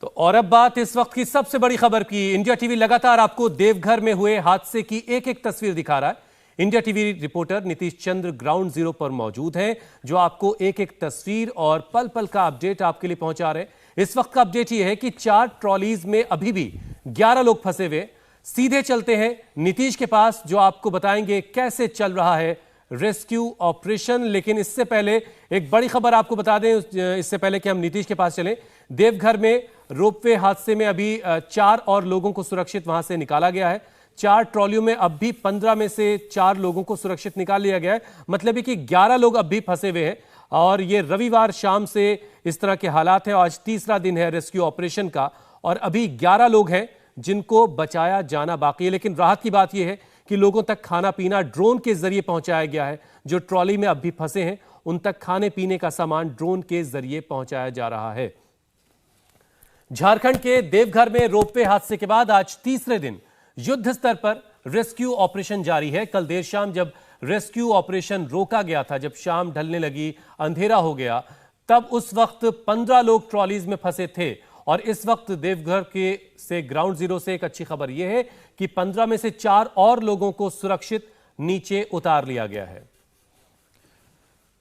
तो और अब बात इस वक्त की सबसे बड़ी खबर की। इंडिया टीवी लगातार आपको देवघर में हुए हादसे की एक एक तस्वीर दिखा रहा है। इंडिया टीवी रिपोर्टर नीतीश चंद्र ग्राउंड जीरो पर मौजूद हैं, जो आपको एक एक तस्वीर और पल पल का अपडेट आपके लिए पहुंचा रहे हैं। इस वक्त का अपडेट यह है कि 4 ट्रॉलीज में अभी भी 11 लोग फंसे हुए। सीधे चलते हैं नीतीश के पास, जो आपको बताएंगे कैसे चल रहा है रेस्क्यू ऑपरेशन। लेकिन इससे पहले एक बड़ी खबर आपको बता दें, इससे पहले कि हम नीतीश के पास चलें। देवघर में रोपवे हादसे में अभी 4 और लोगों को सुरक्षित वहां से निकाला गया है। 4 ट्रॉलियों में अब भी 15 में से 4 लोगों को सुरक्षित निकाल लिया गया है। मतलब है कि 11 लोग अब भी फंसे हुए हैं और ये रविवार शाम से इस तरह के हालात हैं। आज तीसरा दिन है रेस्क्यू ऑपरेशन का और अभी 11 लोग हैं जिनको बचाया जाना बाकी है। लेकिन राहत की बात यह है कि लोगों तक खाना पीना ड्रोन के जरिए पहुंचाया गया है। जो ट्रॉली में अब भी फंसे हैं उन तक खाने पीने का सामान ड्रोन के जरिए पहुंचाया जा रहा है। झारखंड के देवघर में रोपवे हादसे के बाद आज तीसरे दिन युद्ध स्तर पर रेस्क्यू ऑपरेशन जारी है। कल देर शाम जब रेस्क्यू ऑपरेशन रोका गया था, जब शाम ढलने लगी, अंधेरा हो गया, तब उस वक्त 15 लोग ट्रॉलीज में फंसे थे। और इस वक्त देवघर के से ग्राउंड जीरो से एक अच्छी खबर यह है कि 15 में से 4 और लोगों को सुरक्षित नीचे उतार लिया गया है।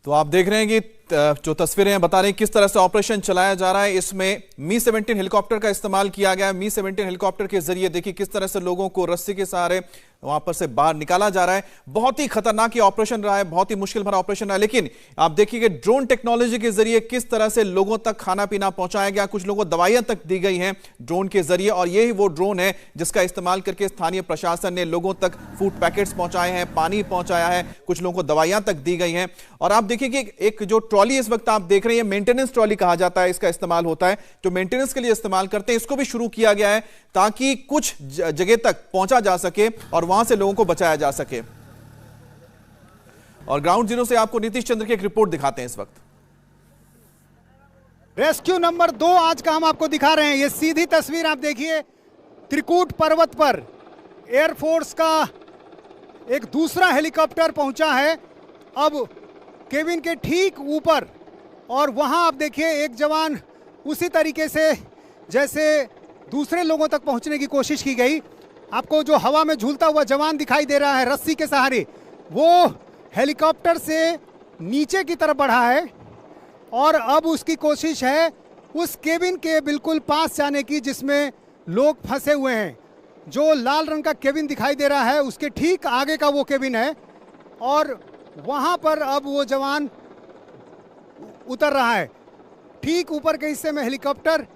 तो आप देख रहे हैं कि जो तस्वीरें हैं बता रहे हैं किस तरह से ऑपरेशन चलाया जा रहा है। इसमें मी-17 हेलीकॉप्टर का इस्तेमाल किया गया है। मी-17 हेलीकॉप्टर के जरिए देखिए किस तरह से लोगों को रस्सी के सहारे वहां पर से बाहर निकाला जा रहा है। बहुत ही खतरनाक ये ऑपरेशन रहा है, बहुत ही मुश्किल भरा ऑपरेशन रहा है। लेकिन आप देखिए कि ड्रोन टेक्नोलॉजी के जरिए किस तरह से लोगों तक खाना पीना पहुंचाया गया। कुछ लोगों को दवाइयां तक दी गई हैं ड्रोन के जरिए, और यही वो ड्रोन है जिसका इस्तेमाल करके स्थानीय प्रशासन ने लोगों तक फूड पैकेट्स पहुंचाए हैं, पानी पहुंचाया है, कुछ लोगों को दवाइयां तक दी गई हैं। और आप देखिए कि एक जो ट्रॉली इस वक्त आप देख रहे हैं, मेंटेनेंस ट्रॉली कहा जाता है, इसका इस्तेमाल होता है, जो मेंटेनेंस के लिए इस्तेमाल करते हैं, इसको भी शुरू किया गया है ताकि कुछ जगह तक पहुंचा जा सके और वहां से लोगों को बचाया जा सके। और ग्राउंड जीरो से आपको नीतीश चंद्र की एक रिपोर्ट दिखाते हैं। इस वक्त रेस्क्यू नंबर 2 आज का हम आपको दिखा रहे हैं। ये सीधी तस्वीर आप देखिए, त्रिकूट पर्वत पर एयरफोर्स का एक दूसरा हेलीकॉप्टर पहुंचा है अब केबिन के ठीक ऊपर, और वहां आप देखिए एक जवान उसी तरीके से जैसे दूसरे लोगों तक पहुंचने की कोशिश की गई। आपको जो हवा में झूलता हुआ जवान दिखाई दे रहा है रस्सी के सहारे, वो हेलीकॉप्टर से नीचे की तरफ बढ़ा है और अब उसकी कोशिश है उस केबिन के बिल्कुल पास जाने की जिसमें लोग फंसे हुए हैं। जो लाल रंग का केबिन दिखाई दे रहा है उसके ठीक आगे का वो केबिन है और वहां पर अब वो जवान उतर रहा है। ठीक ऊपर के हिस्से में हेलीकॉप्टर,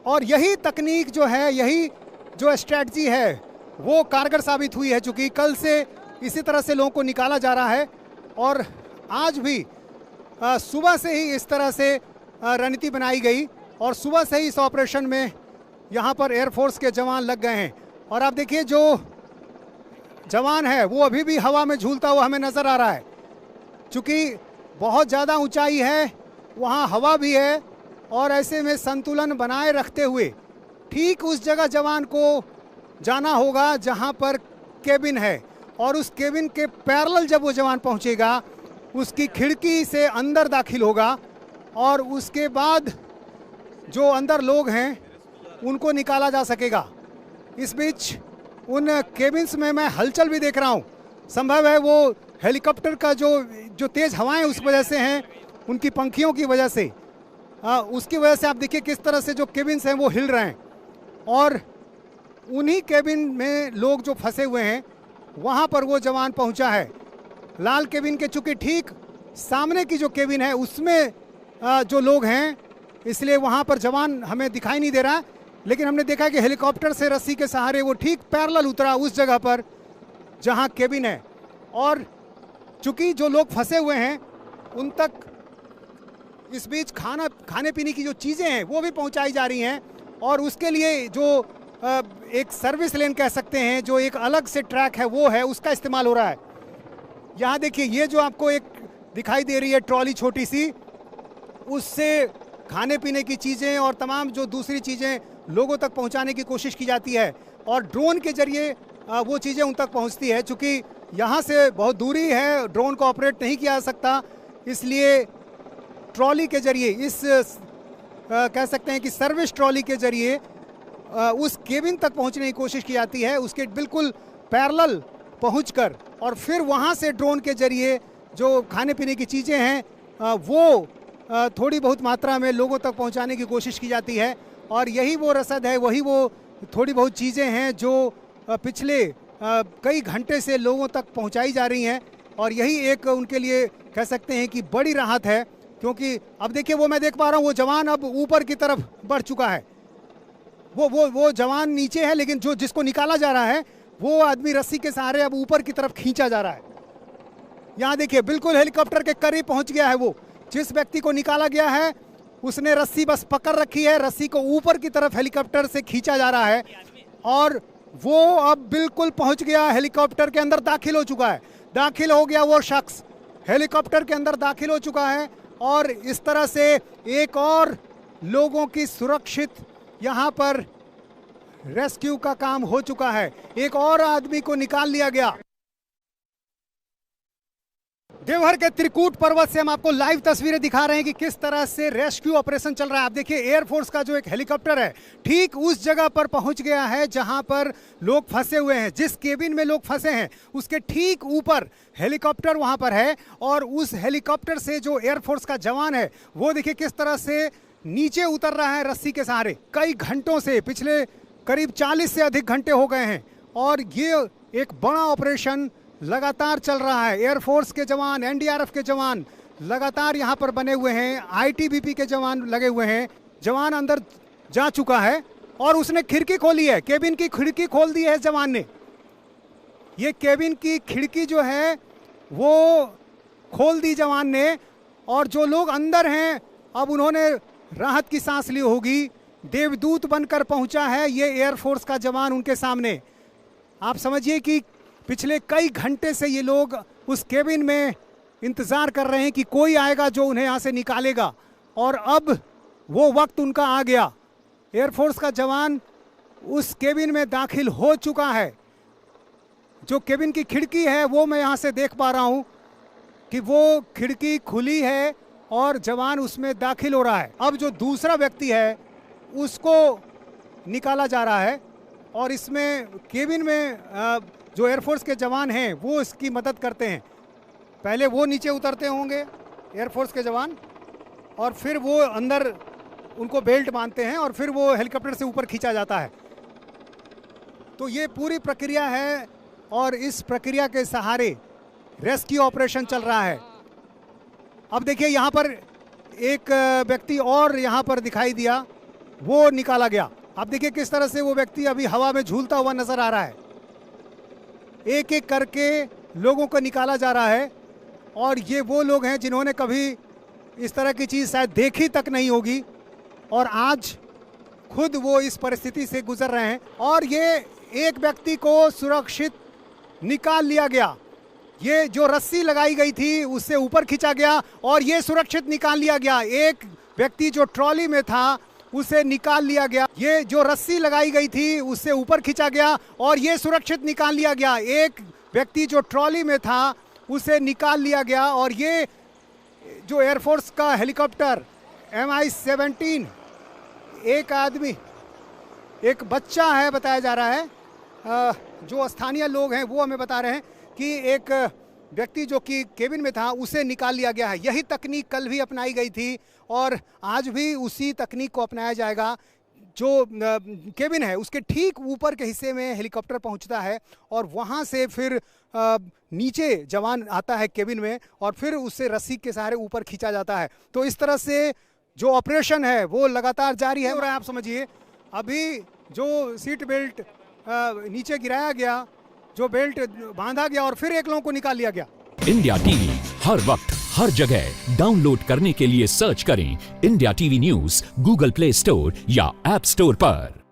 और यही तकनीक जो है, यही जो स्ट्रैटेजी है वो कारगर साबित हुई है, चूंकि कल से इसी तरह से लोगों को निकाला जा रहा है और आज भी सुबह से ही इस तरह से रणनीति बनाई गई और सुबह से ही इस ऑपरेशन में यहाँ पर एयरफोर्स के जवान लग गए हैं। और आप देखिए जो जवान है वो अभी भी हवा में झूलता हुआ हमें नज़र आ रहा है, चूँकि बहुत ज़्यादा ऊंचाई है, वहाँ हवा भी है और ऐसे में संतुलन बनाए रखते हुए ठीक उस जगह जवान को जाना होगा जहाँ पर केबिन है, और उस केबिन के पैरेलल जब वो जवान पहुँचेगा उसकी खिड़की से अंदर दाखिल होगा और उसके बाद जो अंदर लोग हैं उनको निकाला जा सकेगा। इस बीच उन केबिन्स में मैं हलचल भी देख रहा हूँ। संभव है वो हेलीकॉप्टर का जो तेज़ हवाएं उस वजह से हैं, उनकी पंखियों की वजह से, उसकी वजह से आप देखिए किस तरह से जो केबिन्स हैं वो हिल रहे हैं और उन्हीं केबिन में लोग जो फंसे हुए हैं वहाँ पर वो जवान पहुँचा है। लाल केबिन के चूँकि ठीक सामने की जो केबिन है उसमें जो लोग हैं, इसलिए वहाँ पर जवान हमें दिखाई नहीं दे रहा है, लेकिन हमने देखा कि हेलीकॉप्टर से रस्सी के सहारे वो ठीक पैरेलल उतरा उस जगह पर जहाँ केबिन है। और चूँकि जो लोग फंसे हुए हैं उन तक इस बीच खाने पीने की जो चीज़ें हैं वो भी पहुंचाई जा रही हैं और उसके लिए जो एक सर्विस लेन कह सकते हैं, जो एक अलग से ट्रैक है वो है, उसका इस्तेमाल हो रहा है। यहाँ देखिए ये जो आपको एक दिखाई दे रही है ट्रॉली छोटी सी, उससे खाने पीने की चीज़ें और तमाम जो दूसरी चीज़ें लोगों तक पहुँचाने की कोशिश की जाती है और ड्रोन के जरिए वो चीज़ें उन तक पहुँचती है। चूँकि यहाँ से बहुत दूरी है, ड्रोन को ऑपरेट नहीं किया जा सकता, इसलिए ट्रॉली के जरिए इस कह सकते हैं कि सर्विस ट्रॉली के जरिए उस केबिन तक पहुंचने की कोशिश की जाती है, उसके बिल्कुल पैरेलल पहुंचकर, और फिर वहां से ड्रोन के जरिए जो खाने पीने की चीज़ें हैं वो थोड़ी बहुत मात्रा में लोगों तक पहुंचाने की कोशिश की जाती है। और यही वो रसद है, वही वो थोड़ी बहुत चीज़ें हैं जो पिछले कई घंटे से लोगों तक पहुंचाई जा रही हैं, और यही एक उनके लिए कह सकते हैं कि बड़ी राहत है। क्योंकि अब देखिए, वो मैं देख पा रहा हूँ, वो जवान अब ऊपर की तरफ बढ़ चुका है। वो जवान नीचे है, लेकिन जो जिसको निकाला जा रहा है वो आदमी रस्सी के सहारे अब ऊपर की तरफ खींचा जा रहा है। यहाँ देखिए, बिल्कुल हेलीकॉप्टर के करीब पहुंच गया है। वो जिस व्यक्ति को निकाला गया है उसने रस्सी बस पकड़ रखी है, रस्सी को ऊपर की तरफ हेलीकॉप्टर से खींचा जा रहा है, और वो अब बिल्कुल पहुंच गया, हेलीकॉप्टर के अंदर दाखिल हो चुका है। दाखिल हो गया वो शख्स, हेलीकॉप्टर के अंदर दाखिल हो चुका है, और इस तरह से एक और लोगों की सुरक्षित यहाँ पर रेस्क्यू का काम हो चुका है। एक और आदमी को निकाल लिया गया। देवघर के त्रिकूट पर्वत से हम आपको लाइव तस्वीरें दिखा रहे हैं कि किस तरह से रेस्क्यू ऑपरेशन चल रहा है। आप देखिए, एयरफोर्स का जो एक हेलीकॉप्टर है ठीक उस जगह पर पहुंच गया है जहां पर लोग फंसे हुए हैं। जिस केबिन में लोग फंसे हैं उसके ठीक ऊपर हेलीकॉप्टर वहां पर है, और उस हेलीकॉप्टर से जो एयरफोर्स का जवान है वो देखिए किस तरह से नीचे उतर रहा है रस्सी के सहारे। कई घंटों से, पिछले करीब 40 से अधिक घंटे हो गए हैं, और ये एक बड़ा ऑपरेशन लगातार चल रहा है। एयरफोर्स के जवान, एनडीआरएफ के जवान लगातार यहाँ पर बने हुए हैं, आईटीबीपी के जवान लगे हुए हैं। जवान अंदर जा चुका है और उसने खिड़की खोली है, केबिन की खिड़की खोल दी है जवान ने। ये केबिन की खिड़की जो है वो खोल दी जवान ने, और जो लोग अंदर हैं अब उन्होंने राहत की सांस ली होगी। देवदूत बनकर पहुंचा है ये एयरफोर्स का जवान उनके सामने। आप समझिए कि पिछले कई घंटे से ये लोग उस केबिन में इंतज़ार कर रहे हैं कि कोई आएगा जो उन्हें यहाँ से निकालेगा, और अब वो वक्त उनका आ गया। एयरफोर्स का जवान उस केबिन में दाखिल हो चुका है। जो केबिन की खिड़की है वो मैं यहाँ से देख पा रहा हूँ कि वो खिड़की खुली है और जवान उसमें दाखिल हो रहा है। अब जो दूसरा व्यक्ति है उसको निकाला जा रहा है, और इसमें केबिन में जो एयरफोर्स के जवान हैं वो इसकी मदद करते हैं। पहले वो नीचे उतरते होंगे एयरफोर्स के जवान, और फिर वो अंदर उनको बेल्ट बांधते हैं, और फिर वो हेलीकॉप्टर से ऊपर खींचा जाता है। तो ये पूरी प्रक्रिया है, और इस प्रक्रिया के सहारे रेस्क्यू ऑपरेशन चल रहा है। अब देखिए, यहाँ पर एक व्यक्ति और यहाँ पर दिखाई दिया, वो निकाला गया। अब देखिए किस तरह से वो व्यक्ति अभी हवा में झूलता हुआ नजर आ रहा है। एक एक करके लोगों को निकाला जा रहा है, और ये वो लोग हैं जिन्होंने कभी इस तरह की चीज़ शायद देखी तक नहीं होगी, और आज खुद वो इस परिस्थिति से गुजर रहे हैं। और ये एक व्यक्ति को सुरक्षित निकाल लिया गया। ये जो रस्सी लगाई गई थी उससे ऊपर खींचा गया, और ये सुरक्षित निकाल लिया गया। एक व्यक्ति जो ट्रॉली में था उसे निकाल लिया गया। ये जो रस्सी लगाई गई थी उससे ऊपर खींचा गया, और ये सुरक्षित निकाल लिया गया। एक व्यक्ति जो ट्रॉली में था उसे निकाल लिया गया, और ये जो एयरफोर्स का हेलीकॉप्टर MI-17, एक आदमी, एक बच्चा है बताया जा रहा है। जो स्थानीय लोग हैं वो हमें बता रहे हैं कि एक व्यक्ति जो कि केबिन में था उसे निकाल लिया गया है। यही तकनीक कल भी अपनाई गई थी, और आज भी उसी तकनीक को अपनाया जाएगा। जो केबिन है उसके ठीक ऊपर के हिस्से में हेलीकॉप्टर पहुंचता है, और वहां से फिर नीचे जवान आता है केबिन में, और फिर उससे रस्सी के सहारे ऊपर खींचा जाता है। तो इस तरह से जो ऑपरेशन है वो लगातार जारी है। आप समझिए, अभी जो सीट बेल्ट नीचे गिराया गया, जो बेल्ट बांधा गया, और फिर एक लोगों को निकाल लिया गया। इंडिया टीवी हर वक्त हर जगह डाउनलोड करने के लिए सर्च करें India TV news Google play store या ऐप स्टोर पर।